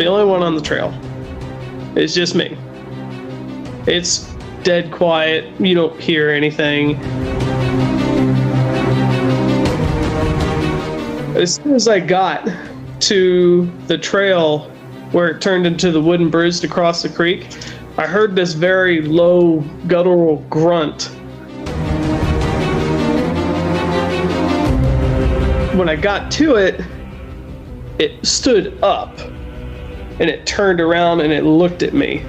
the only one on the trail. It's just me. It's dead quiet. You don't hear anything. As soon as I got to the trail where it turned into the wooden bridge to cross the creek, I heard this very low guttural grunt. When I got to it, it stood up and it turned around and it looked at me.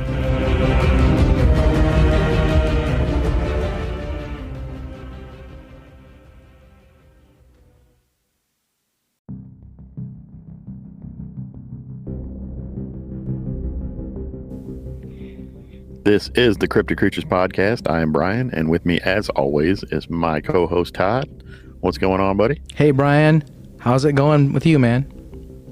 This is the Cryptic Creatures Podcast. I am Brian, and with me, as always, is my co-host, Todd. What's going on, buddy? Hey, Brian. How's it going with you, man?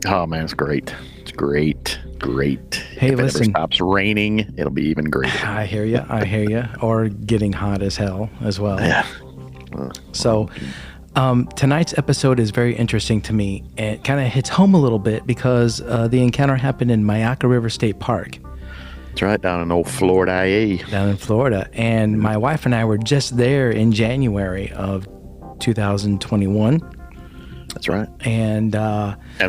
Oh, man, it's great. It's great. Hey, if listen. If it ever stops raining, it'll be even greater. I hear you. Or getting hot as hell as well. Yeah. So, tonight's episode is very interesting to me. It kind of hits home a little bit because the encounter happened in Myakka River State Park. That's right, down in old Florida, IE. Down in Florida. And my wife and I were just there in January of 2021. That's right. And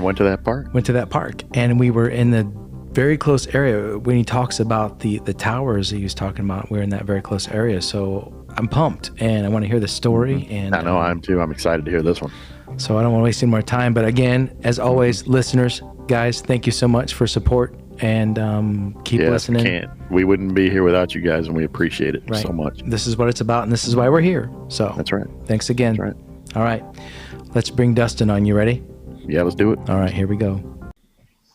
went to that park. And we were in the very close area. When he talks about the towers he was talking about, we're in that very close area. So I'm pumped, and I want to hear the story. Mm-hmm. And I know, I am too. I'm excited to hear this one. So I don't want to waste any more time. But again, as always, listeners, guys, thank you so much for support. And keep listening. We wouldn't be here without you guys, and we appreciate it so much. This is what it's about, and this is why we're here. So that's right. Thanks again. That's right. All right. Let's bring Dustin on. You ready? Yeah, let's do it. All right, here we go.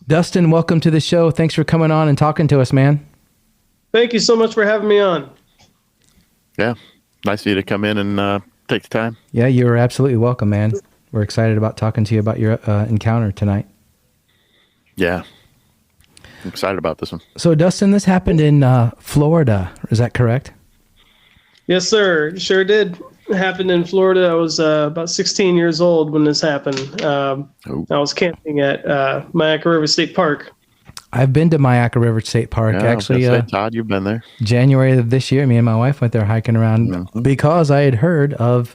Dustin, welcome to the show. Thanks for coming on and talking to us, man. Thank you so much for having me on. Yeah. Nice of you to come in and take the time. Yeah, you're absolutely welcome, man. We're excited about talking to you about your encounter tonight. Yeah. I'm excited about this one. So, Dustin, this happened in Florida. Is that correct? Yes, sir. Sure did. It happened in Florida. I was about 16 years old when this happened. I was camping at Myakka River State Park. I've been to Myakka River State Park. Yeah, actually. Todd, you've been there. January of this year, me and my wife went there hiking around because I had heard of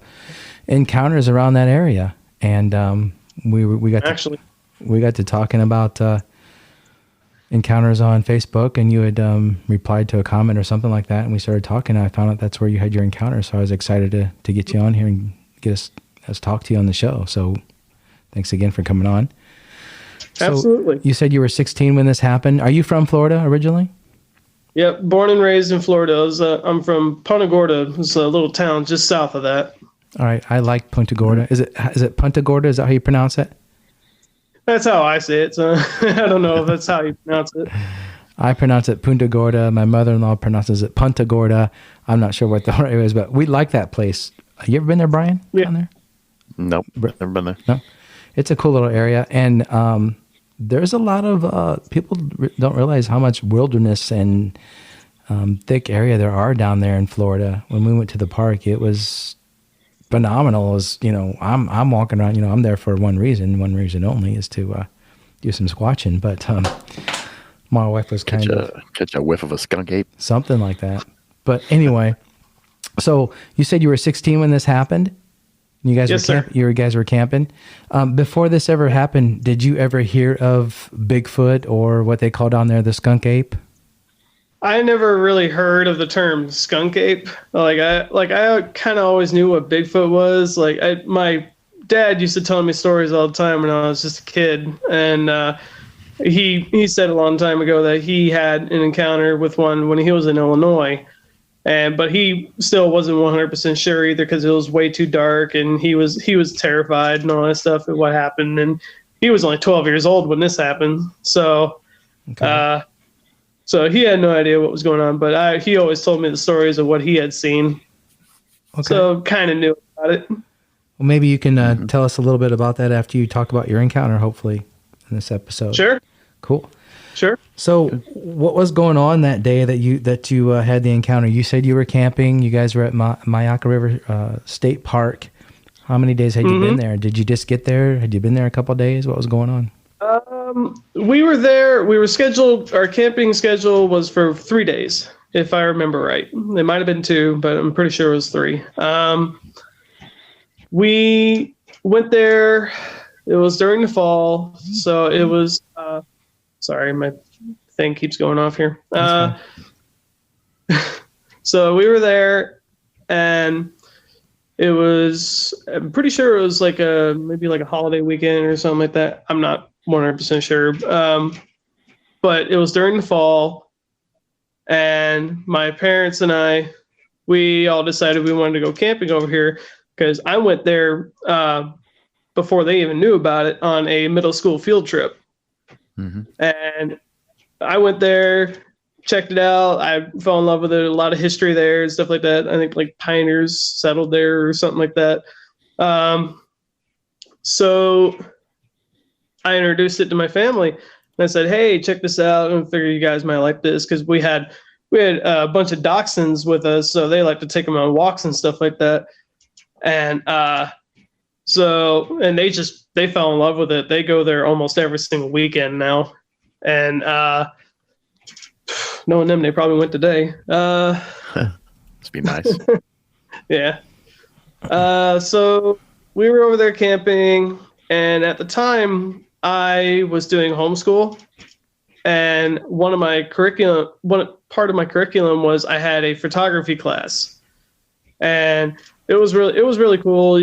encounters around that area. And we got to talking about encounters on Facebook, and you had replied to a comment or something like that, and we started talking, and I found out that's where you had your encounter, so I was excited to get you on here and get us talk to you on the show. So thanks again for coming on. Absolutely. So you said you were 16 when this happened. Are you from Florida originally? Yep, born and raised in Florida. I'm from Punta Gorda. It's a little town just south of that. All right, I like Punta Gorda. Is it Punta Gorda? Is that how you pronounce it? That's how I say it, so I don't know if that's how you pronounce it. I pronounce it Punta Gorda. My mother-in-law pronounces it Punta Gorda. I'm not sure what the right is, but we like that place. You ever been there, Brian? Yeah. Down there? Nope, never been there. No? It's a cool little area, and there's a lot of people don't realize how much wilderness and thick area there are down there in Florida. When we went to the park, it was phenomenal. It was, I'm walking around, I'm there for one reason only, is to do some squatching, but my wife was catch a whiff of a skunk ape, something like that. But anyway, so you said you were 16 when this happened. You guys you guys were camping. Before this ever happened, did you ever hear of Bigfoot, or what they call down there the skunk ape? I never really heard of the term skunk ape. I kind of always knew what Bigfoot was. My dad used to tell me stories all the time when I was just a kid, and he said a long time ago that he had an encounter with one when he was in Illinois, but he still wasn't 100% sure either because it was way too dark, and he was terrified and all that stuff at what happened, and he was only 12 years old when this happened, so. Okay. So he had no idea what was going on, but he always told me the stories of what he had seen. Okay. So kind of knew about it. Well, maybe you can tell us a little bit about that after you talk about your encounter, hopefully, in this episode. Sure. Cool. Sure. So what was going on that day that you had the encounter? You said you were camping. You guys were at Myakka River State Park. How many days had you been there? Did you just get there? Had you been there a couple of days? What was going on? We were there. We were scheduled. Our camping schedule was for 3 days, if I remember right. It might have been 2, but I'm pretty sure it was 3. We went there. It was during the fall, so it was. Sorry, my thing keeps going off here. So we were there, and it was. I'm pretty sure it was like maybe like a holiday weekend or something like that. I'm not 100% sure. But it was during the fall, and my parents and we all decided we wanted to go camping over here because I went there before they even knew about it on a middle school field trip. Mm-hmm. And I went there, checked it out. I fell in love with it. A lot of history there and stuff like that. I think like pioneers settled there or something like that. So I introduced it to my family and I said, "Hey, check this out. I figure you guys might like this." Cause we had a bunch of dachshunds with us. So they like to take them on walks and stuff like that. And, they fell in love with it. They go there almost every single weekend now. And, knowing them, they probably went today. Must be nice. Yeah. So we were over there camping, and at the time I was doing homeschool, and part of my curriculum was I had a photography class, and it was really cool.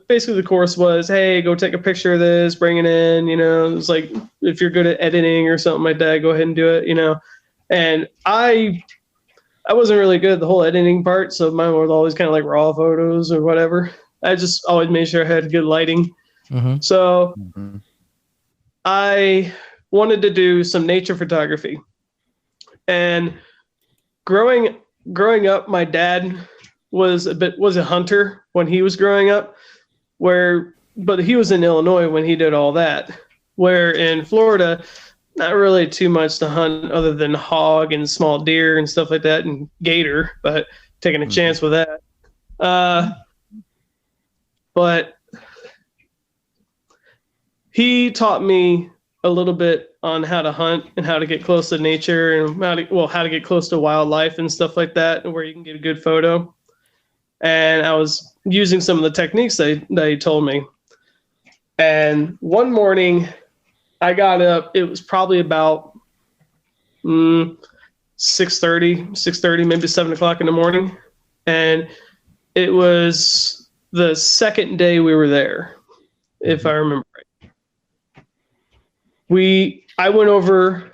Basically the course was, hey, go take a picture of this, bring it in, it's like, if you're good at editing or something like that, go ahead and do it, and I wasn't really good at the whole editing part. So mine was always kind of like raw photos or whatever. I just always made sure I had good lighting. Mm-hmm. So I wanted to do some nature photography, and growing up, my dad was a hunter when he was growing up, but he was in Illinois when he did all that, where in Florida, not really too much to hunt other than hog and small deer and stuff like that, and gator, but taking a chance with that. But he taught me a little bit on how to hunt and how to get close to nature and how to get close to wildlife and stuff like that, and where you can get a good photo. And I was using some of the techniques that he told me. And one morning I got up, it was probably about 6:30, maybe 7 o'clock in the morning. And it was the second day we were there, if I remember right. I went over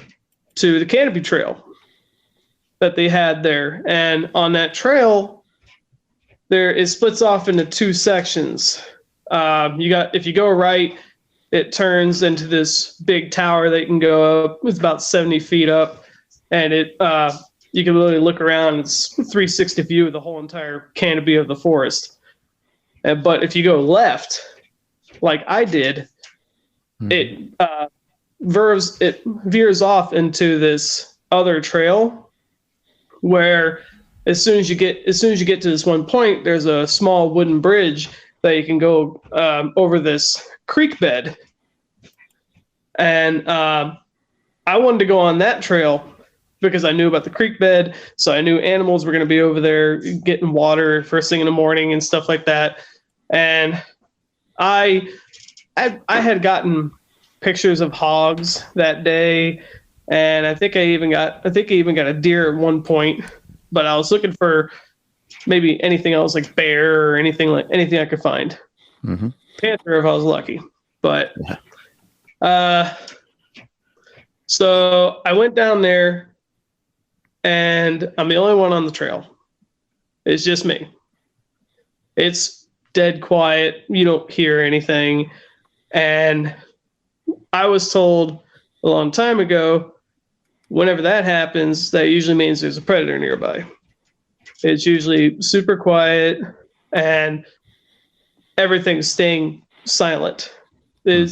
to the canopy trail that they had there. And on that trail, it splits off into 2 sections. If you go right, it turns into this big tower that you can go up. It's about 70 feet up, and you can literally look around. It's 360 view of the whole entire canopy of the forest. But if you go left, like I did, it veers off into this other trail where as soon as you get to this one point, there's a small wooden bridge that you can go over this creek bed. And I wanted to go on that trail because I knew about the creek bed, so I knew animals were going to be over there getting water first thing in the morning and stuff like that. And I had gotten pictures of hogs that day, and I think I even got a deer at one point. But I was looking for maybe anything else, like bear or anything I could find. Mm-hmm. Panther if I was lucky. But so I went down there, and I'm the only one on the trail. It's just me. It's dead quiet. You don't hear anything. And I was told a long time ago, whenever that happens, that usually means there's a predator nearby. It's usually super quiet and everything's staying silent. You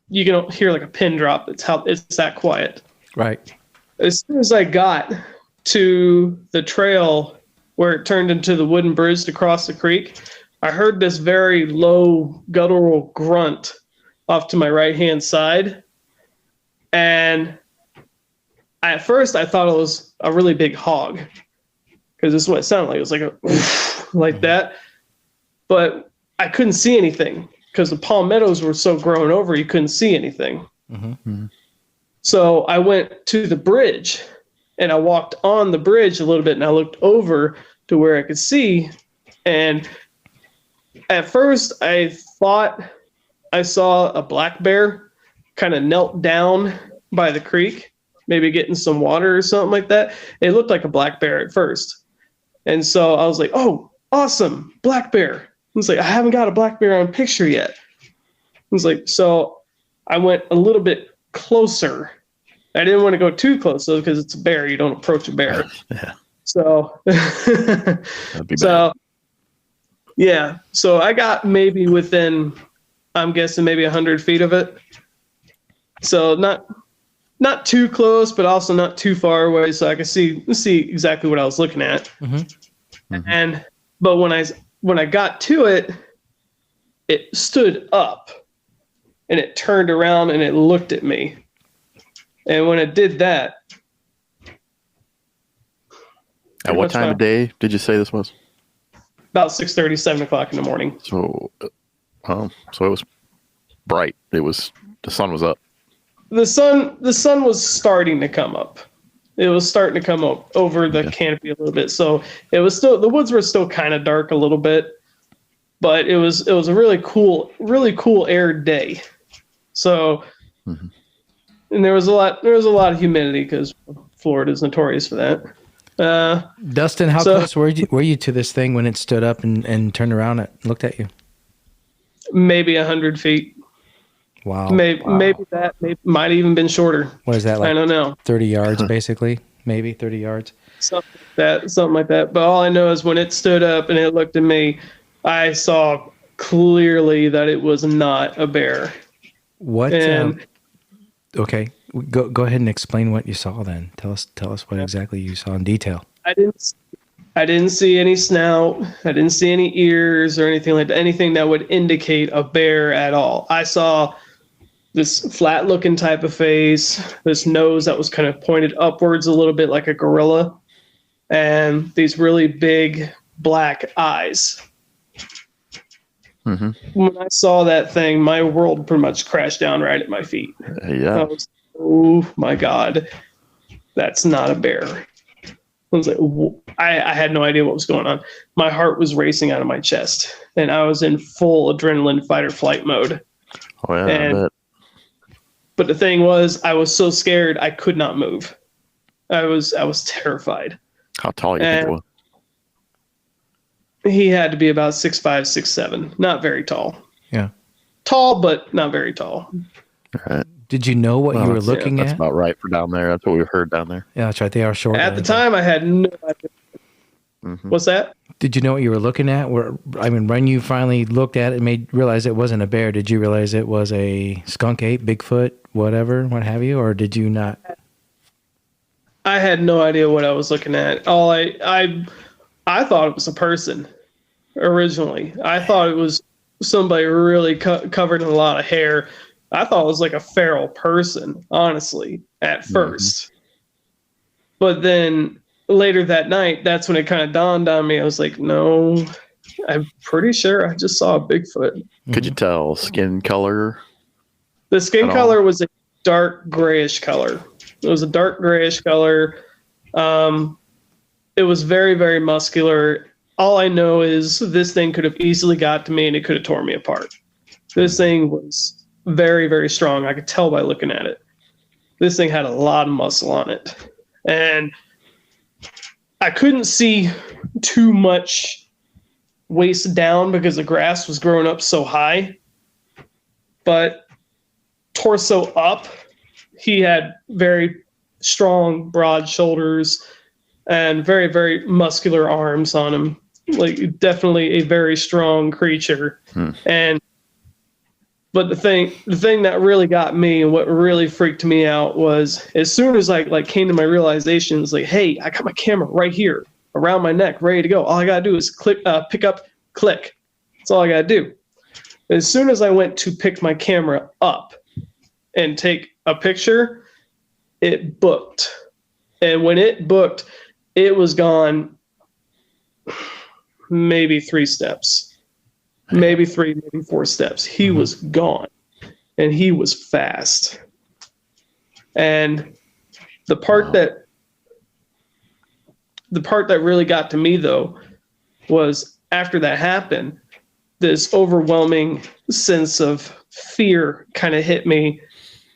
can hear like a pin drop. It's that quiet. Right. As soon as I got to the trail where it turned into the wooden bridge to cross the creek, I heard this very low guttural grunt off to my right-hand side. And at first I thought it was a really big hog, because this is what it sounded like. It was like a like that. But I couldn't see anything because the palmettos were so grown over, you couldn't see anything. Mm-hmm. So I went to the bridge and I walked on the bridge a little bit and I looked over to where I could see. And at first I thought I saw a black bear kind of knelt down by the creek, maybe getting some water or something like that. It looked like a black bear at first. And so I was like, oh, awesome, black bear. I was like, I haven't got a black bear on picture yet. I was like, so I went a little bit closer. I didn't want to go too close though, because it's a bear. You don't approach a bear. Yeah. So, That'd be so bad. yeah. So I got maybe within, I'm guessing maybe 100 feet of it. So not too close, but also not too far away. So I could see exactly what I was looking at. Mm-hmm. And, but when I got to it, it stood up and it turned around and it looked at me. And when it did that. At what time of day did you say this was? About 6:30, 7 o'clock in the morning. So it was bright. The sun was up. The sun was starting to come up. It was starting to come up over the canopy a little bit. So it was still, the woods were still kind of dark a little bit, but it was a really cool air day. So, and there was a lot of humidity because Florida is notorious for that. Dustin, how close were you to this thing when it stood up and turned around and looked at you? Maybe 100 feet. Wow. Maybe that might have even been shorter. What is that, like? I don't know. 30 yards, basically? Maybe 30 yards? Something like that. But all I know is when it stood up and it looked at me, I saw clearly that it was not a bear. What? Okay, go ahead and explain what you saw then. Tell us what exactly you saw in detail. I didn't see any snout. I didn't see any ears or anything like that. Anything that would indicate a bear at all. I saw this flat looking type of face, this nose that was kind of pointed upwards a little bit like a gorilla, and these really big black eyes. Mm-hmm. When I saw that thing, my world pretty much crashed down right at my feet. Yeah. I was, oh my God, that's not a bear. I was like, I had no idea what was going on. My heart was racing out of my chest, and I was in full adrenaline fight or flight mode. Oh yeah, I bet. But the thing was, I was so scared I could not move. I was terrified. How tall you think it was? He had to be about 6'5", 6'7". Not very tall. Yeah. Tall, but not very tall. All right. Did you know what you were looking at? That's about right for down there. That's what we heard down there. Yeah, that's right. They are short. At the time, I had no idea. Mm-hmm. What's that? Did you know what you were looking at? When you finally looked at it and realized it wasn't a bear, did you realize it was a skunk ape, Bigfoot, whatever, what have you, or did you not? I had no idea what I was looking at. I thought it was a person originally. I thought it was somebody really covered in a lot of hair. I thought it was like a feral person, honestly, at first. But then later that night, that's when it kind of dawned on me. I was like, no, I'm pretty sure I just saw a Bigfoot. Could you tell skin color? The skin color was a dark grayish color. It was a dark grayish color. It was very, very muscular. All I know is this thing could have easily got to me and it could have torn me apart. This thing was very, very strong. I could tell by looking at it. This thing had a lot of muscle on it. And I couldn't see too much waist down because the grass was growing up so high. But torso up, he had very strong, broad shoulders and very, very muscular arms on him. Like, definitely a very strong creature. But the thing that really got me and what really freaked me out was as soon as I came to my realization, it's like, hey, I got my camera right here around my neck, ready to go. All I gotta do is pick up, click. That's all I gotta do. As soon as I went to pick my camera up and take a picture, it booked. And when it booked, it was gone maybe 3 steps, maybe 3, maybe 4 steps. He was gone, and he was fast. And the part that really got to me, though, was after that happened, this overwhelming sense of fear kind of hit me,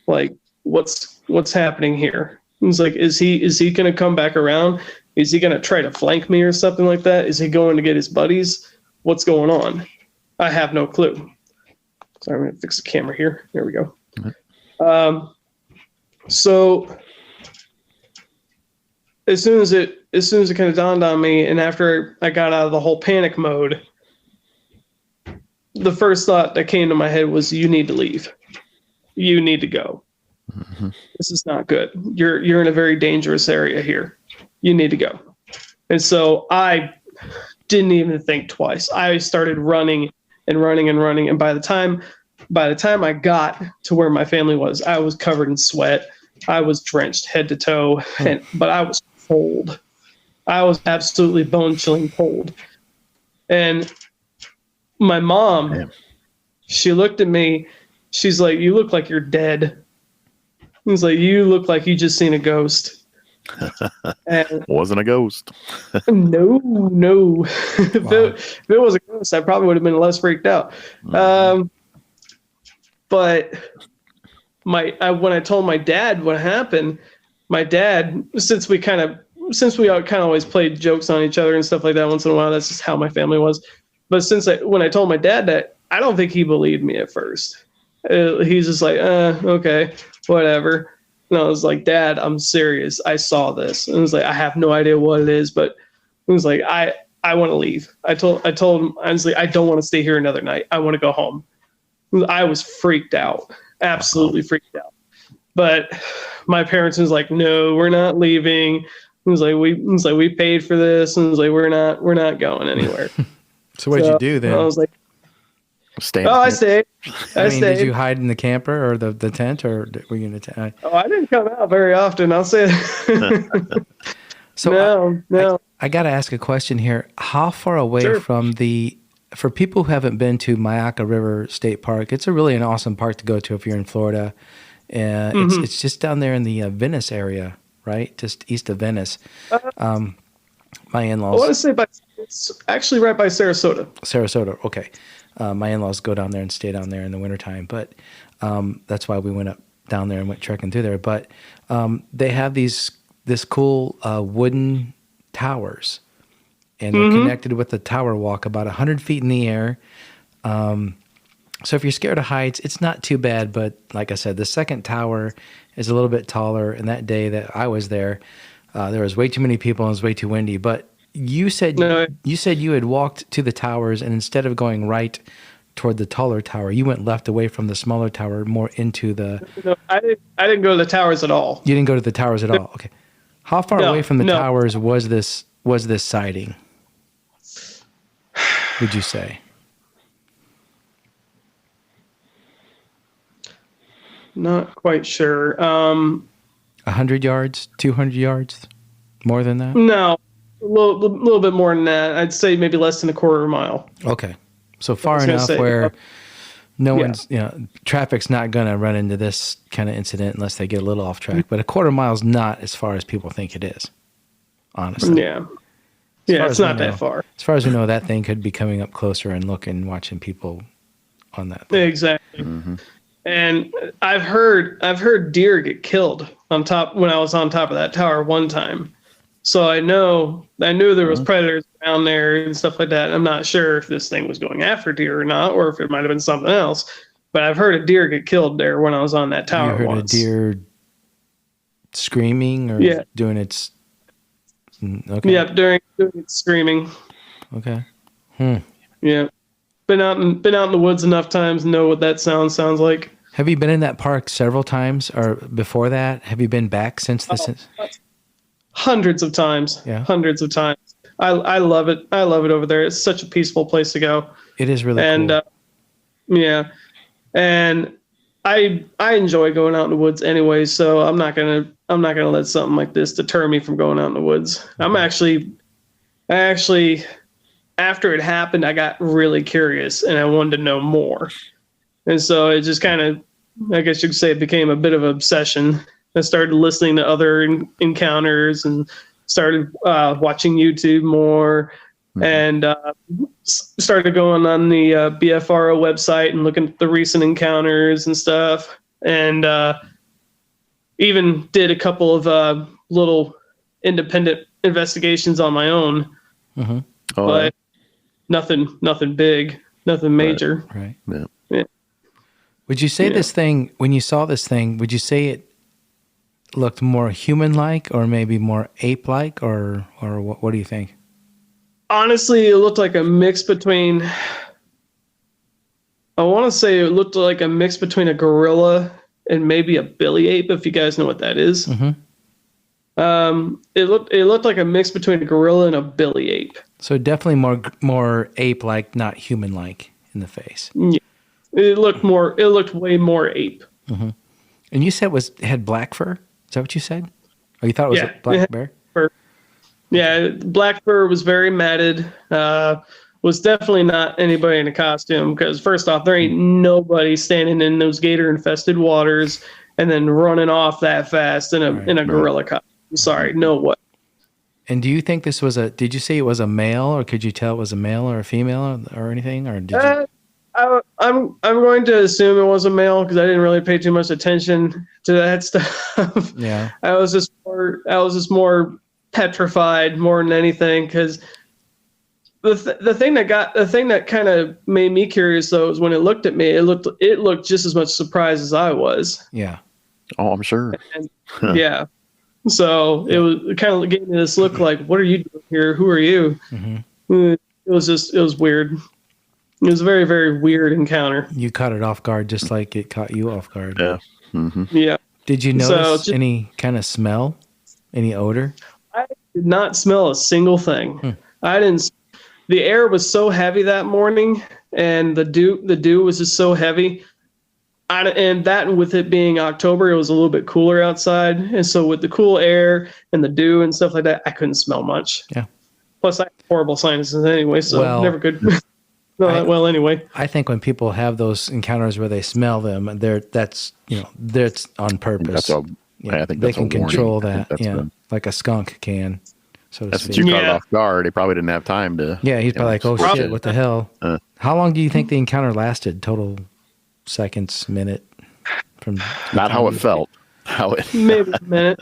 like, what's happening here? It's like, is he going to come back around? Is he going to try to flank me or something like that? Is he going to get his buddies? What's going on? I have no clue. Sorry, I'm going to fix the camera here. There we go. So as soon as it kind of dawned on me, and after I got out of the whole panic mode, the first thought that came to my head was, you need to leave. You need to go. This is not good. You're in a very dangerous area here. You need to go. And so I didn't even think twice. I started running and running and running. And by the time I got to where my family was, I was covered in sweat. I was drenched head to toe, but I was cold. I was absolutely bone-chilling cold. And my mom, she looked at me. She's like, "You look like you're dead." He's like, "You look like you just seen a ghost." And wasn't a ghost. No. Wow. If it was a ghost, I probably would have been less freaked out. But when I told my dad what happened, my dad, since we kind of always played jokes on each other and stuff like that once in a while, that's just how my family was. But when I told my dad that, I don't think he believed me at first. He's just like, okay, whatever. And I was like, "Dad, I'm serious. I saw this." And I was like, "I have no idea what it is," but it was like, I want to leave. I told him, I was like, "I don't want to stay here another night. I want to go home." I was freaked out, absolutely freaked out. But my parents was like, "No, we're not leaving." It was like, we paid for this, and it was like, we're not going anywhere. So what did you do then? I was like, I stayed. I stayed. Did you hide in the camper or the tent, or were you in the I didn't come out very often, I'll say that. So no. I got to ask a question here. How far away from for people who haven't been to Myakka River State Park, it's really an awesome park to go to if you're in Florida. It's just down there in the Venice area, right? Just east of Venice. My in-laws. I want to say it's actually right by Sarasota. Sarasota, okay. My in-laws go down there and stay down there in the wintertime, but that's why we went up down there and went trekking through there. But they have this cool wooden towers, and they're connected with the tower walk about 100 feet in the air. So if you're scared of heights, it's not too bad. But like I said, the second tower is a little bit taller. And that day that I was there was way too many people and it was way too windy. But you said you had walked to the towers, and instead of going right toward the taller tower, you went left away from the smaller tower, more into the. No, I didn't go to the towers at all. You didn't go to the towers at all. Okay, how far away from the towers was this sighting? Would you say? Not quite sure. 100 yards, 200 yards, more than that? No. A little bit more than that. I'd say maybe less than a quarter mile. Okay. So far enough where one's, traffic's not going to run into this kind of incident unless they get a little off track. But a quarter mile is not as far as people think it is, honestly. Yeah. It's not that far. As far as we know, that thing could be coming up closer and watching people on that thing. Exactly. Mm-hmm. And I've heard deer get killed when I was on top of that tower one time. So I knew there was predators around there and stuff like that. I'm not sure if this thing was going after deer or not, or if it might have been something else. But I've heard a deer get killed there when I was on that tower. You heard once. A deer screaming or doing its. Okay. Yeah, doing its screaming. Okay. Yeah, been out in the woods enough times to know what that sounds like. Have you been in that park several times, or before that? Have you been back since this? Hundreds of times. Yeah. Hundreds of times. I love it. I love it over there. It's such a peaceful place to go. It is really cool. And I enjoy going out in the woods anyway, so I'm not gonna let something like this deter me from going out in the woods. I actually, after it happened, I got really curious and I wanted to know more, and so it just kind of, I guess you could say, it became a bit of an obsession. I started listening to other encounters and started watching YouTube more, and started going on the BFRO website and looking at the recent encounters and stuff, and even did a couple of little independent investigations on my own, but nothing big, nothing major. Right. Yeah. Would you say this thing, when you saw this thing, would you say it looked more human-like or maybe more ape-like, or what do you think? Honestly, it looked like a mix between, I want to say it looked like a mix between a gorilla and maybe a billy ape, if you guys know what that is. It looked like a mix between a gorilla and a billy ape. So definitely more ape-like, not human-like in the face. Yeah. It looked way more ape. And you said it had black fur? Is that what you said? Or you thought it was a black bear? Fur. Yeah, black fur, was very matted. Was definitely not anybody in a costume, because first off, there ain't nobody standing in those gator-infested waters and then running off that fast in a gorilla costume. Sorry, no way. And do you think this was did you say it was a male, or could you tell it was a male or a female or anything? Or did you? I'm going to assume it was a male, because I didn't really pay too much attention to that stuff. Yeah. I was just more petrified more than anything, because the thing that kind of made me curious, though, is when it looked at me, it looked just as much surprised as I was. Yeah. Oh, I'm sure. And, yeah. So it kind of gave me this look like, what are you doing here? Who are you? It was weird. It was a very, very weird encounter. You caught it off guard, just like it caught you off guard. Yeah. Yeah. Did you notice any kind of smell, any odor? I did not smell a single thing. I didn't. The air was so heavy that morning, and the dew was just so heavy. And that, with it being October, it was a little bit cooler outside, and so with the cool air and the dew and stuff like that, I couldn't smell much. Yeah. Plus, I have horrible sinuses anyway, so never could. Anyway. I think when people have those encounters where they smell them, that's on purpose. I think they that's can control that. Like a skunk can. So to that's speak. what you caught it off guard. He probably didn't have time to. Yeah, he's probably like, "Oh shit, what the hell?" How long do you think the encounter lasted? Total seconds, minute? From not how it felt. How it maybe a minute.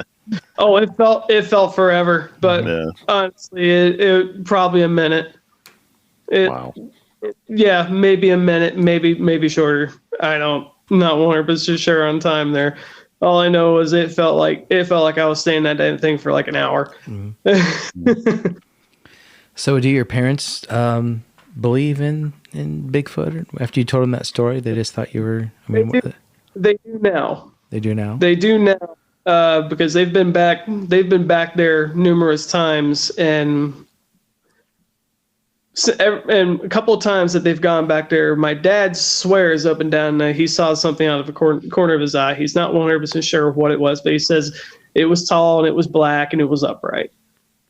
Oh, it felt forever, but honestly, it probably a minute. Wow. Yeah, maybe a minute, maybe shorter. I'm not 100% sure on time there. All I know is it felt like I was staying that damn thing for like an hour. So, do your parents believe in Bigfoot? After you told them that story, they just thought you were. They do now. They do now. They do now, because they've been back. They've been back there numerous times, and a couple of times that they've gone back there, my dad swears up and down that he saw something out of the corner of his eye. He's not 100% sure of what it was, but he says it was tall and it was black and it was upright.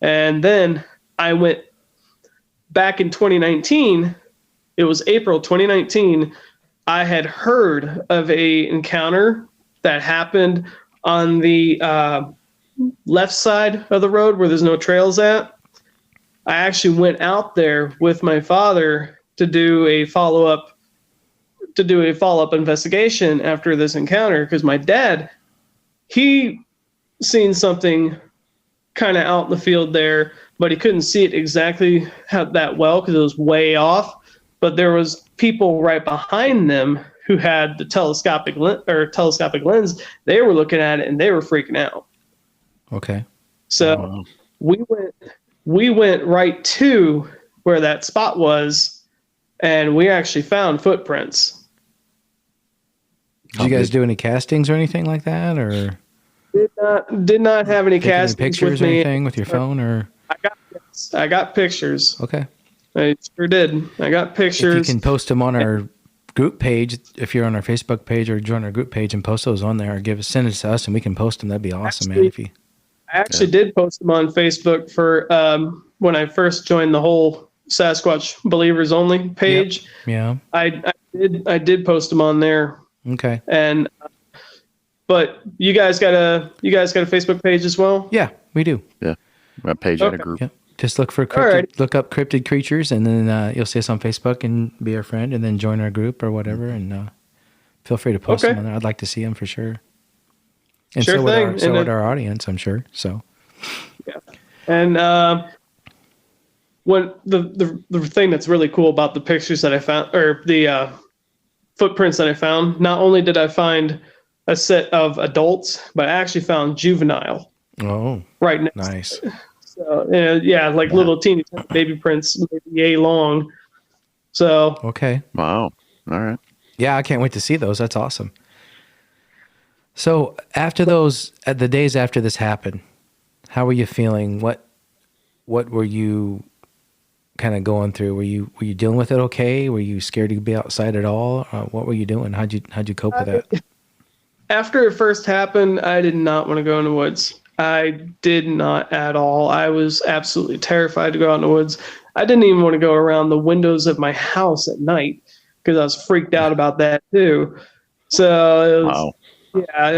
And then I went back in 2019. It was April 2019. I had heard of a encounter that happened on the left side of the road where there's no trails at. I actually went out there with my father to do a follow-up investigation after this encounter, because my dad, he seen something kind of out in the field there, but he couldn't see it exactly that well because it was way off. But there was people right behind them who had the telescopic lens. They were looking at it and they were freaking out. Okay. So we went right to where that spot was, and we actually found footprints. Did you guys do any castings or anything like that, or did not have any castings? Any pictures with or me. anything with your phone, or I got pictures. Okay. I sure did. I got pictures. If you can post them on our group page, if you're on our Facebook page, or join our group page and post those on there, or send it to us and we can post them. That'd be awesome, man. I actually did post them on Facebook for when I first joined the whole Sasquatch Believers Only page. Yep. Yeah. I did post them on there. Okay. And but you guys got a Facebook page as well? Yeah, we do. Yeah. A page and a group. Yeah. Just look for look up cryptid creatures, and then you'll see us on Facebook and be our friend, and then join our group or whatever. And feel free to post them on there. I'd like to see them for sure. And sure so would our audience, I'm sure. So. Yeah. And when the thing that's really cool about the pictures that I found, or the footprints that I found, not only did I find a set of adults, but I actually found juvenile. Oh, right next. Nice. So little teeny baby prints, maybe yay long. So okay. Wow. All right. Yeah, I can't wait to see those. That's awesome. So after those, the days after this happened, how were you feeling? What were you kind of going through? Were you dealing with it okay? Were you scared to be outside at all? What were you doing? How'd you cope with that? After it first happened, I did not want to go in the woods. I did not at all. I was absolutely terrified to go out in the woods. I didn't even want to go around the windows of my house at night because I was freaked out about that too. So it was, yeah, I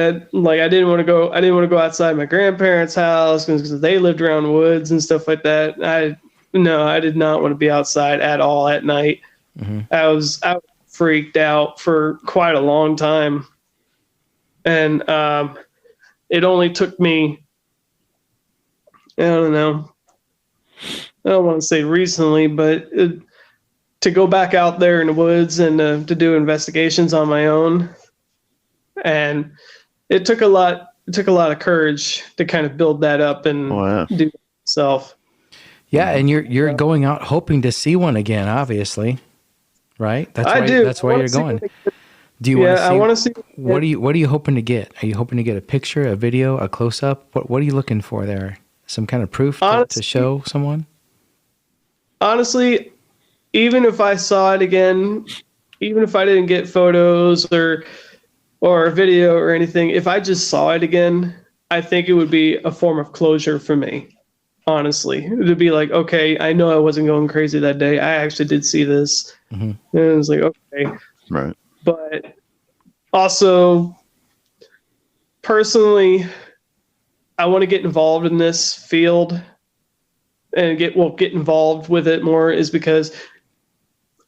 didn't want to go. I didn't want to go outside my grandparents' house because they lived around the woods and stuff like that. I did not want to be outside at all at night. Mm-hmm. I was freaked out for quite a long time. And it only took me, I don't know, I don't want to say recently, but to go back out there in the woods and to do investigations on my own. And it took a lot of courage to kind of build that up and do it myself. Yeah, and you're going out hoping to see one again, obviously, right? That's why you're going. Do you want to see? What are you hoping to get? Are you hoping to get a picture, a video, a close up? What are you looking for there? Some kind of proof to show someone? Honestly, even if I saw it again, even if I didn't get photos or a video or anything, if I just saw it again, I think it would be a form of closure for me. Honestly, it would be like, okay, I know I wasn't going crazy that day. I actually did see this. Mm-hmm. And it was like, okay. Right. But also, personally, I want to get involved in this field and get involved with it more, is because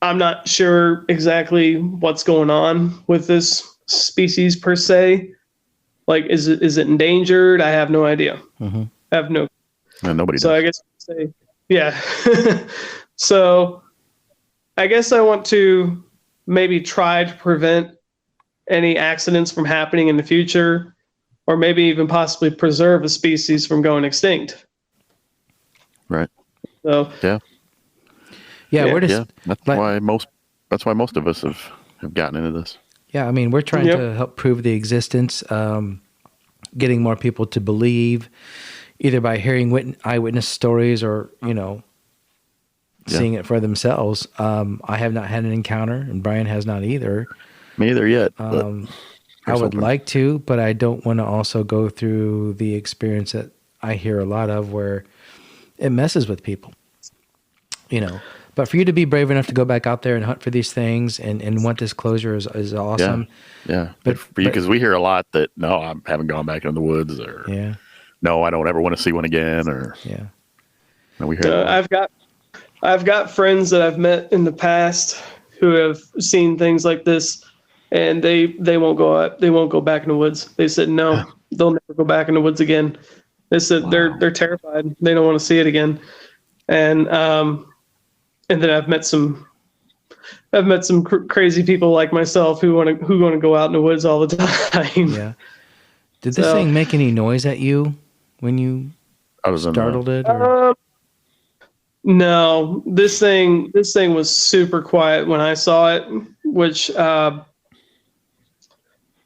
I'm not sure exactly what's going on with this species per se. Like, is it endangered? I have no idea. Mm-hmm. I have no. And nobody does. So I guess I'd say, yeah. So I guess I want to maybe try to prevent any accidents from happening in the future, or maybe even possibly preserve a species from going extinct. Right. So yeah. We're just that's why most of us have gotten into this. Yeah, I mean, we're trying to help prove the existence, getting more people to believe, either by hearing eyewitness stories or seeing it for themselves. I have not had an encounter, and Brian has not either. Me either yet. I would like to, but I don't want to also go through the experience that I hear a lot of, where it messes with people. But for you to be brave enough to go back out there and hunt for these things and want this closure is awesome. Yeah. But for you, because we hear a lot that, no, I haven't gone back in the woods, or no, I don't ever want to see one again, or no, we hear I've got friends that I've met in the past who have seen things like this, and they won't go out. They won't go back in the woods. They said no, they'll never go back in the woods again. They said they're terrified. They don't want to see it again. And then I've met some crazy people like myself who want to go out in the woods all the time. Yeah. Did this thing make any noise at you when you startled it? Or? No, this thing was super quiet when I saw it, which the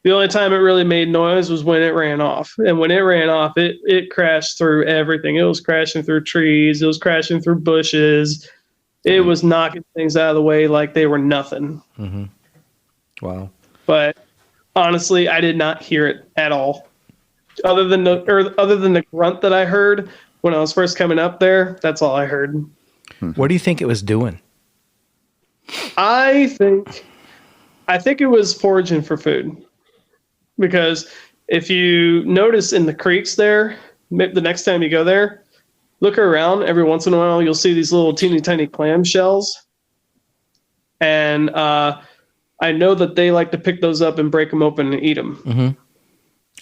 only time it really made noise was when it ran off. And when it ran off, it crashed through everything. It was crashing through trees. It was crashing through bushes. It was knocking things out of the way like they were nothing. Mm-hmm. Wow. But honestly, I did not hear it at all. Other than the grunt that I heard when I was first coming up there, that's all I heard. What do you think it was doing? I think it was foraging for food. Because if you notice in the creeks there, the next time you go there, look around. Every once in a while, you'll see these little teeny tiny clam shells. And I know that they like to pick those up and break them open and eat them. Mm-hmm.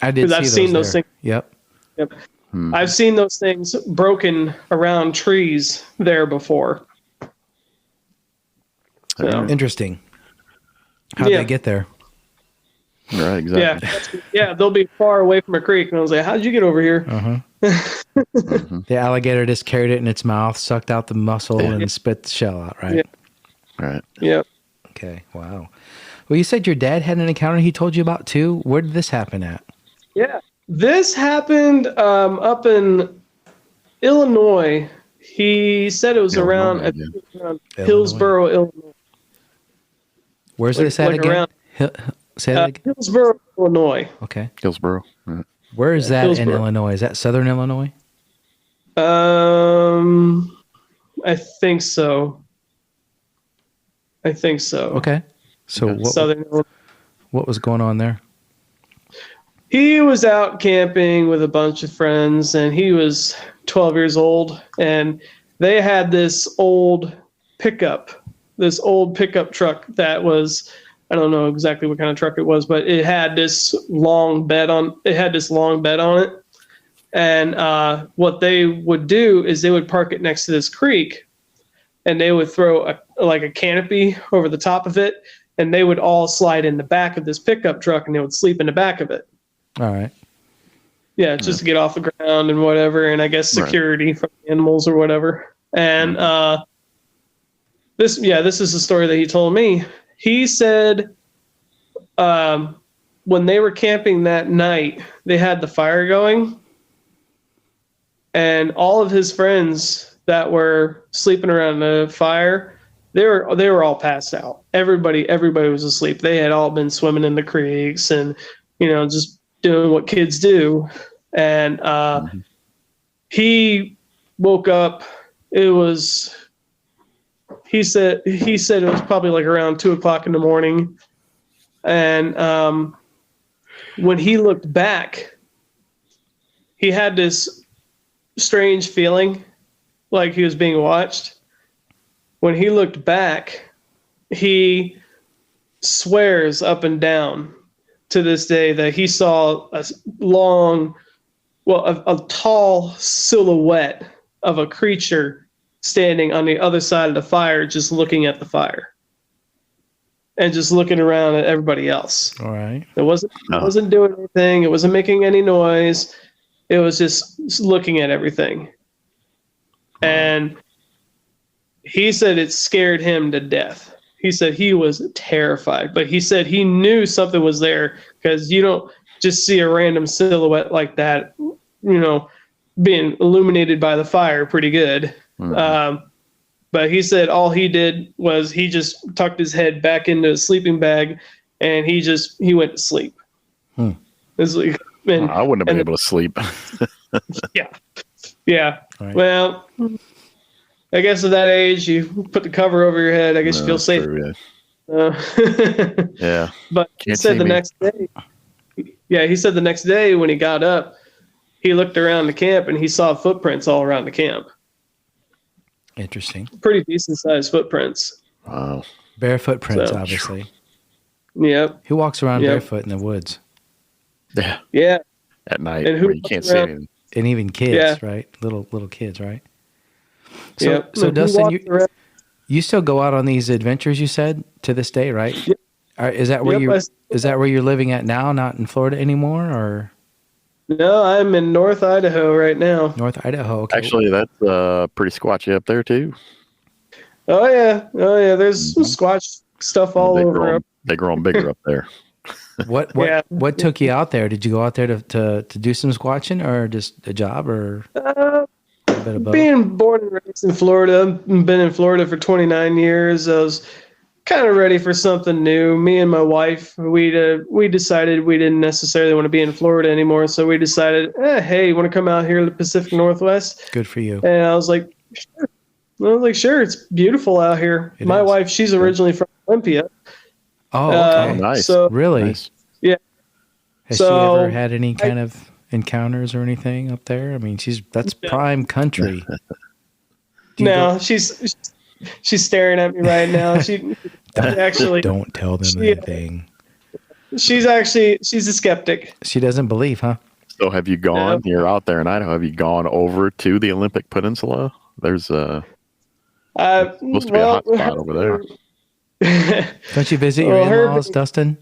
I did see I've seen those things. Yep. Mm-hmm. I've seen those things broken around trees there before. So. Interesting. How'd they get there? Right, exactly. Yeah, they'll be far away from a creek. And I was like, how'd you get over here? Mm-hmm. The alligator just carried it in its mouth, sucked out the muscle, and spit the shell out, right? Yeah. Right. Yep. Okay, wow. Well, you said your dad had an encounter he told you about, too. Where did this happen at? Yeah, this happened up in Illinois. He said it was around Hillsboro, Illinois. Where's this at again? Say that again. Hillsboro, Illinois. Okay. Hillsboro. Yeah. Where is that in Illinois? Is that southern Illinois? I think so. Okay. So what was going on there? He was out camping with a bunch of friends, and he was 12 years old, and they had this old pickup truck that was, I don't know exactly what kind of truck it was, but it had this long bed on it. And what they would do is they would park it next to this creek, and they would throw a canopy over the top of it, and they would all slide in the back of this pickup truck, and they would sleep in the back of it. All right. Yeah, just to get off the ground and whatever, and I guess security from animals or whatever. And this is the story that he told me. He said when they were camping that night, they had the fire going, and all of his friends that were sleeping around the fire, they were all passed out. Everybody was asleep. They had all been swimming in the creeks and, just doing what kids do. And he woke up. He said it was probably like around 2:00 in the morning. And when he looked back, he had this strange feeling like he was being watched. When he looked back, he swears up and down to this day that he saw a tall silhouette of a creature standing on the other side of the fire, just looking at the fire and just looking around at everybody else. All right. It wasn't doing anything. It wasn't making any noise. It was just looking at everything. And he said it scared him to death. He said he was terrified, but he said he knew something was there because you don't just see a random silhouette like that, being illuminated by the fire pretty good. Mm-hmm. But he said all he did was he just tucked his head back into a sleeping bag and he went to sleep. I wouldn't have been able to sleep. Yeah. Right. Well, I guess at that age, you put the cover over your head. I guess you feel safe. True, yeah. But he said the next day. Yeah, he said the next day when he got up, he looked around the camp and he saw footprints all around the camp. Interesting. Pretty decent sized footprints. Wow. Bare footprints, obviously. Yep. Who walks around barefoot in the woods? Yeah. Yeah. At night, and where you can't see anything. And even kids, right? Little kids, right? So Dustin, you still go out on these adventures, you said, to this day, right? Yep. Is that where you're living at now, not in Florida anymore, or? No, I'm in North Idaho right now. North Idaho, okay. Actually, that's pretty squatchy up there, too. Oh, yeah. There's some squatch stuff all over. They grow them bigger up there. What took you out there? Did you go out there to do some squatching or just a job or a bit of both? Being born and raised in Florida, I've been in Florida for 29 years. I was kind of ready for something new. Me and my wife, we decided we didn't necessarily want to be in Florida anymore, so we decided, hey, you want to come out here to the Pacific Northwest? Good for you. And I was like, sure. Sure, it's beautiful out here. My wife, she's originally from Olympia. Oh, okay. Nice. So, really? Nice. Yeah. Has she ever had any kind of encounters or anything up there? I mean, that's prime country. No, she's staring at me right now. She actually don't tell them anything. She's a skeptic. She doesn't believe, huh? So have you gone? You're out there in Idaho. Have you gone over to the Olympic Peninsula? There's supposed to be a hot spot over there. Don't you visit your in-laws, Dustin?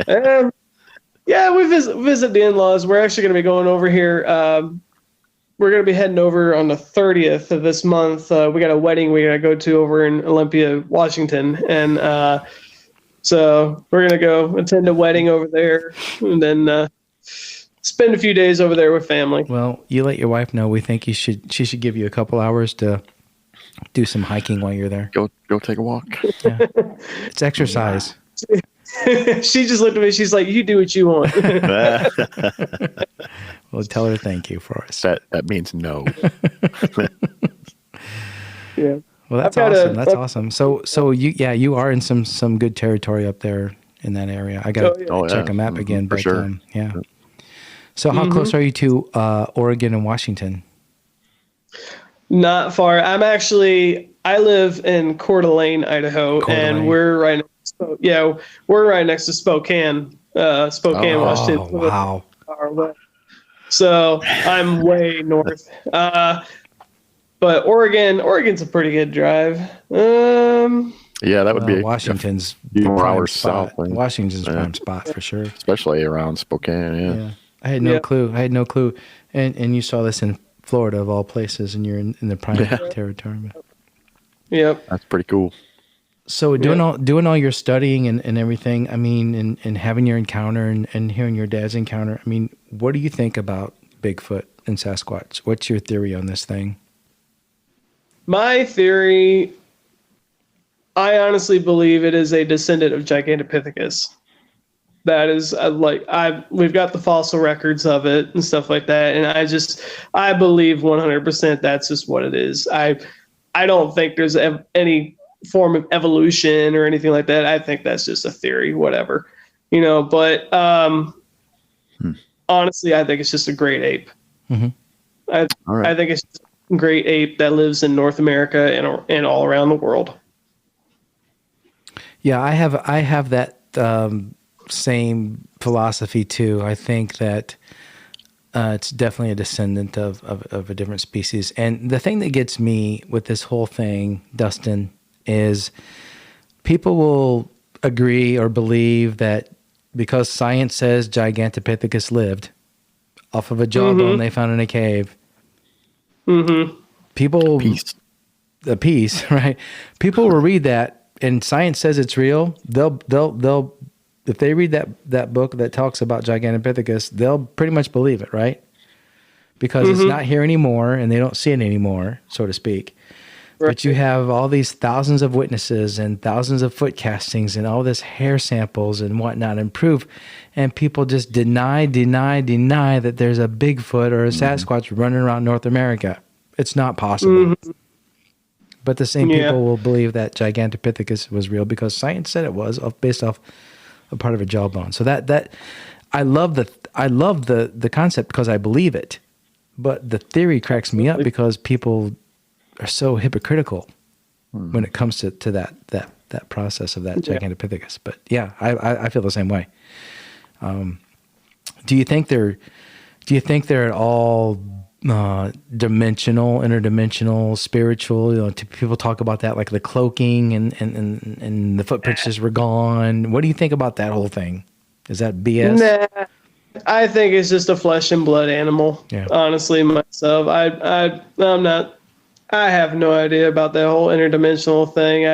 Yeah, we visit the in-laws. We're actually going to be going over here. We're going to be heading over on the 30th of this month. We got a wedding we got to go to over in Olympia, Washington. And so we're going to go attend a wedding over there and then spend a few days over there with family. Well, you let your wife know. We think she should give you a couple hours to do some hiking while you're there. Go take a walk. Yeah. It's exercise. She just looked at me. She's like, "You do what you want." Well, tell her thank you for us. That means no. Yeah. Well, that's awesome. That's awesome. So you are in some good territory up there in that area. I got to check a map again, but sure. Yeah. So how close are you to Oregon and Washington? Not far. I live in Coeur d'Alene, Idaho, and we're right next to Spokane, Washington. Oh, wow. So I'm way north. But Oregon's a pretty good drive. Yeah, that would be Washington's a few more hours spot. south. Washington's prime spot for sure. Especially around Spokane, yeah. I had no clue. And you saw this in Florida of all places, and you're in the prime territory. Yep. That's pretty cool. So doing all your studying and everything, I mean, and having your encounter and hearing your dad's encounter, I mean, what do you think about Bigfoot and Sasquatch? What's your theory on this thing? My theory, I honestly believe it is a descendant of Gigantopithecus. That is we've got the fossil records of it and stuff like that, and I believe 100% that's just what it is. I don't think there's any form of evolution or anything like that. I think that's just a theory, whatever, But honestly, I think it's just a great ape. Mm-hmm. I think it's just a great ape that lives in North America and all around the world. Yeah, I have that same philosophy too. I think that it's definitely a descendant of a different species. And the thing that gets me with this whole thing, Dustin, is people will agree or believe that because science says Gigantopithecus lived off of a jawbone they found in a cave. Mm-hmm. People, the piece, right? People will read that, and science says it's real. They'll if they read that book that talks about Gigantopithecus, they'll pretty much believe it, right? Because it's not here anymore, and they don't see it anymore, so to speak. Right. But you have all these thousands of witnesses and thousands of foot castings and all this hair samples and whatnot and proof, and people just deny that there's a Bigfoot or a Sasquatch running around North America. It's not possible. But the same people will believe that Gigantopithecus was real because science said it was, based off a part of a jawbone. So that I love the concept because I believe it, but the theory cracks me up because people are so hypocritical when it comes to that process of that Gigantopithecus. But yeah, I feel the same way. Do you think they're at all dimensional, interdimensional, spiritual? People talk about that, like the cloaking and the footprints just were gone. What do you think about that whole thing? Is that BS? Nah, I think it's just a flesh and blood animal. Yeah. Honestly, myself, I'm not. I have no idea about that whole interdimensional thing.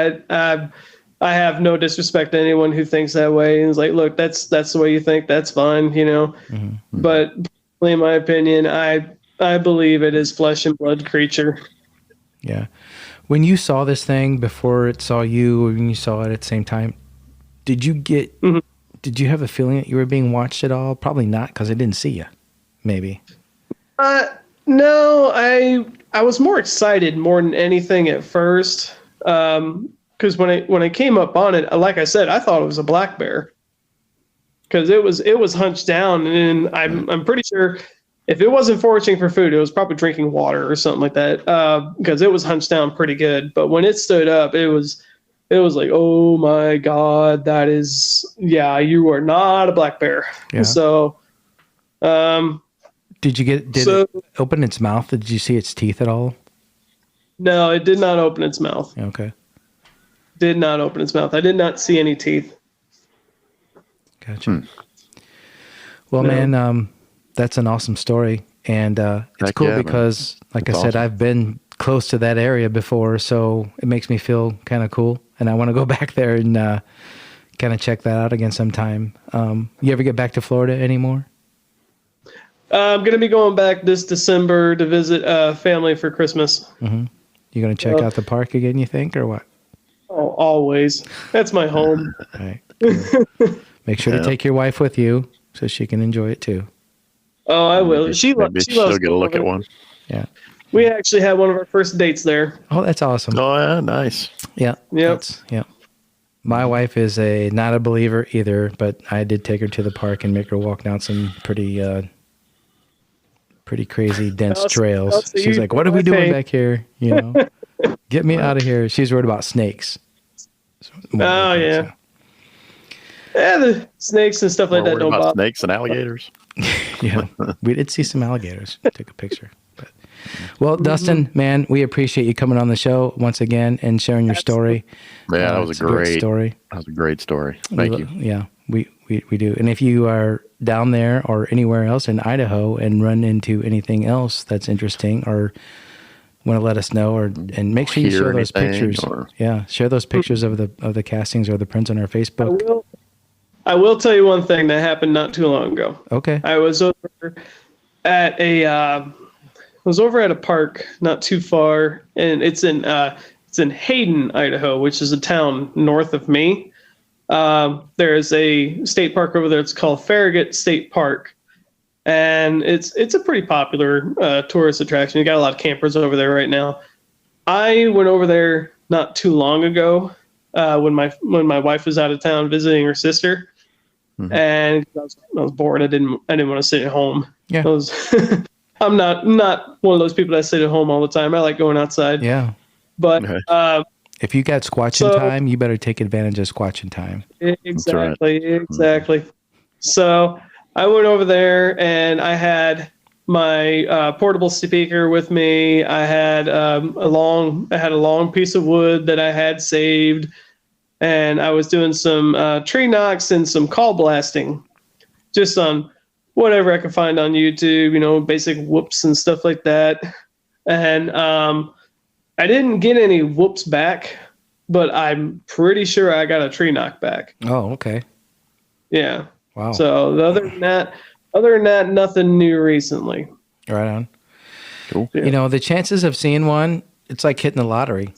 I have no disrespect to anyone who thinks that way. And it's like, look, that's the way you think. That's fine, But in my opinion, I believe it is flesh and blood creature. Yeah. When you saw this thing before it saw you, or when you saw it at the same time, did you get? Mm-hmm. Did you have a feeling that you were being watched at all? Probably not, because I didn't see you. Maybe. No, I was more excited more than anything at first. Because when I came up on it, like I said, I thought it was a black bear. Because it was hunched down, and I'm pretty sure if it wasn't foraging for food, it was probably drinking water or something like that. Because it was hunched down pretty good. But when it stood up, it was like, oh my God, that is, you are not a black bear. Yeah. So, did it open its mouth? Did you see its teeth at all? No, it did not open its mouth. Okay. Did not open its mouth. I did not see any teeth. Gotcha. Well, man, that's an awesome story. And it's cool because, like I said, I've been close to that area before, so it makes me feel kind of cool. And I want to go back there and kind of check that out again sometime. You ever get back to Florida anymore? I'm going to be going back this December to visit family for Christmas. Mm-hmm. You going to check out the park again, you think, or what? Oh, always. That's my home. All right. Cool. Make sure to take your wife with you so she can enjoy it too. Oh, I will. She loves get a look at one. Yeah. We actually had one of our first dates there. Oh, that's awesome. Oh, yeah, nice. Yeah. Yep. My wife is not a believer either, but I did take her to the park and make her walk down some pretty crazy, dense trails. She's like, "What are we doing back here? You know, get me out of here." She's worried about snakes. Oh yeah. Yeah, the snakes and stuff like that don't bother. Snakes and alligators. Yeah, we did see some alligators. Took a picture. But, well, Dustin, man, we appreciate you coming on the show once again and sharing your story. Yeah, that was a great story. That was a great story. Thank you. Yeah, we do. And if you are down there or anywhere else in Idaho and run into anything else that's interesting or want to let us know, and make sure you share those pictures. Share those pictures of the castings or the prints on our Facebook. I will tell you one thing that happened not too long ago. Okay. I was over at a park not too far, and it's in Hayden, Idaho, which is a town north of me. There's a state park over there. It's called Farragut State Park, and it's a pretty popular tourist attraction. You got a lot of campers over there right now. I went over there not too long ago when my wife was out of town visiting her sister. Mm-hmm. And I was bored. I didn't want to sit at home. Yeah. I'm not one of those people that sit at home all the time. I like going outside. Yeah. But if you got squatching time, you better take advantage of squatching time. Exactly. Right. Exactly. So I went over there and I had my portable speaker with me. I had a long piece of wood that I had saved. And I was doing some tree knocks and some call blasting, just on whatever I could find on YouTube, basic whoops and stuff like that. And I didn't get any whoops back, but I'm pretty sure I got a tree knock back. Oh, okay. Yeah. Wow. So other than that, nothing new recently. Right on. Cool. Yeah. The chances of seeing one, it's like hitting the lottery,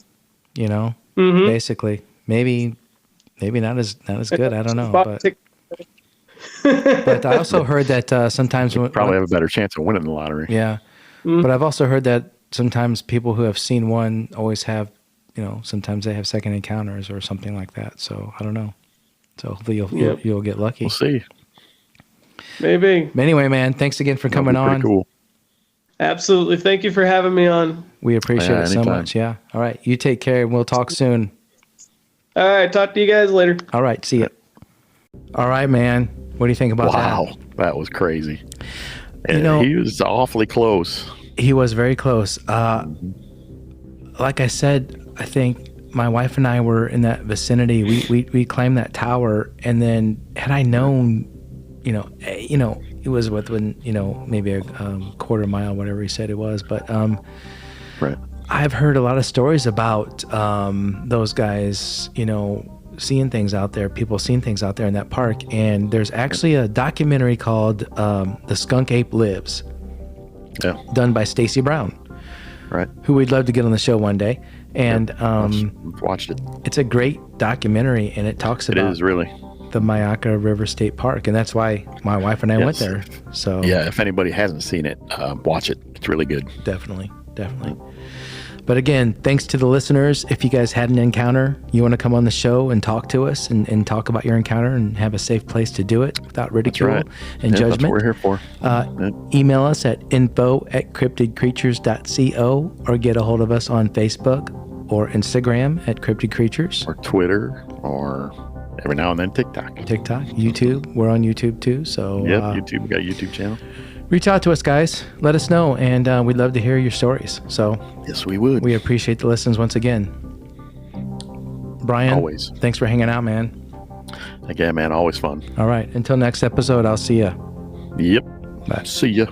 mm-hmm. Basically. Maybe not as good. I don't know, but I also heard that sometimes you probably have a better chance of winning the lottery. Yeah, but I've also heard that sometimes people who have seen one always have, sometimes they have second encounters or something like that. So I don't know. So hopefully you'll get lucky. We'll see. Maybe. Anyway, man, thanks again for coming on. Cool. Absolutely. Thank you for having me on. We appreciate it so much. Yeah. All right. You take care and we'll talk soon. All right. Talk to you guys later. All right. See ya. All right, man. What do you think about that? Wow. That was crazy. And he was awfully close. He was very close. Like I said, I think my wife and I were in that vicinity. We climbed that tower, and then had I known, it was within, maybe a quarter mile, whatever he said it was. But right. I've heard a lot of stories about those guys, seeing things out there, people seeing things out there in that park. And there's actually a documentary called The Skunk Ape Lives, done by Stacy Brown, right? Who we'd love to get on the show one day. And watched it. It's a great documentary, and it talks about it is really the Myakka River State Park, and that's why my wife and I went there. So yeah, if anybody hasn't seen it, watch it. It's really good. Definitely. But again, thanks to the listeners. If you guys had an encounter, you want to come on the show and talk to us and talk about your encounter and have a safe place to do it without ridicule and judgment. That's what we're here for. Email us at info@cryptidcreatures.co or get a hold of us on Facebook or Instagram at Cryptid Creatures. Or Twitter or every now and then TikTok, YouTube. We're on YouTube too. So YouTube. We got a YouTube channel. Reach out to us, guys. Let us know, and we'd love to hear your stories. So yes, we would. We appreciate the listens once again. Brian, always. Thanks for hanging out, man. Again, man, always fun. All right. Until next episode, I'll see ya. Yep. Bye. See ya.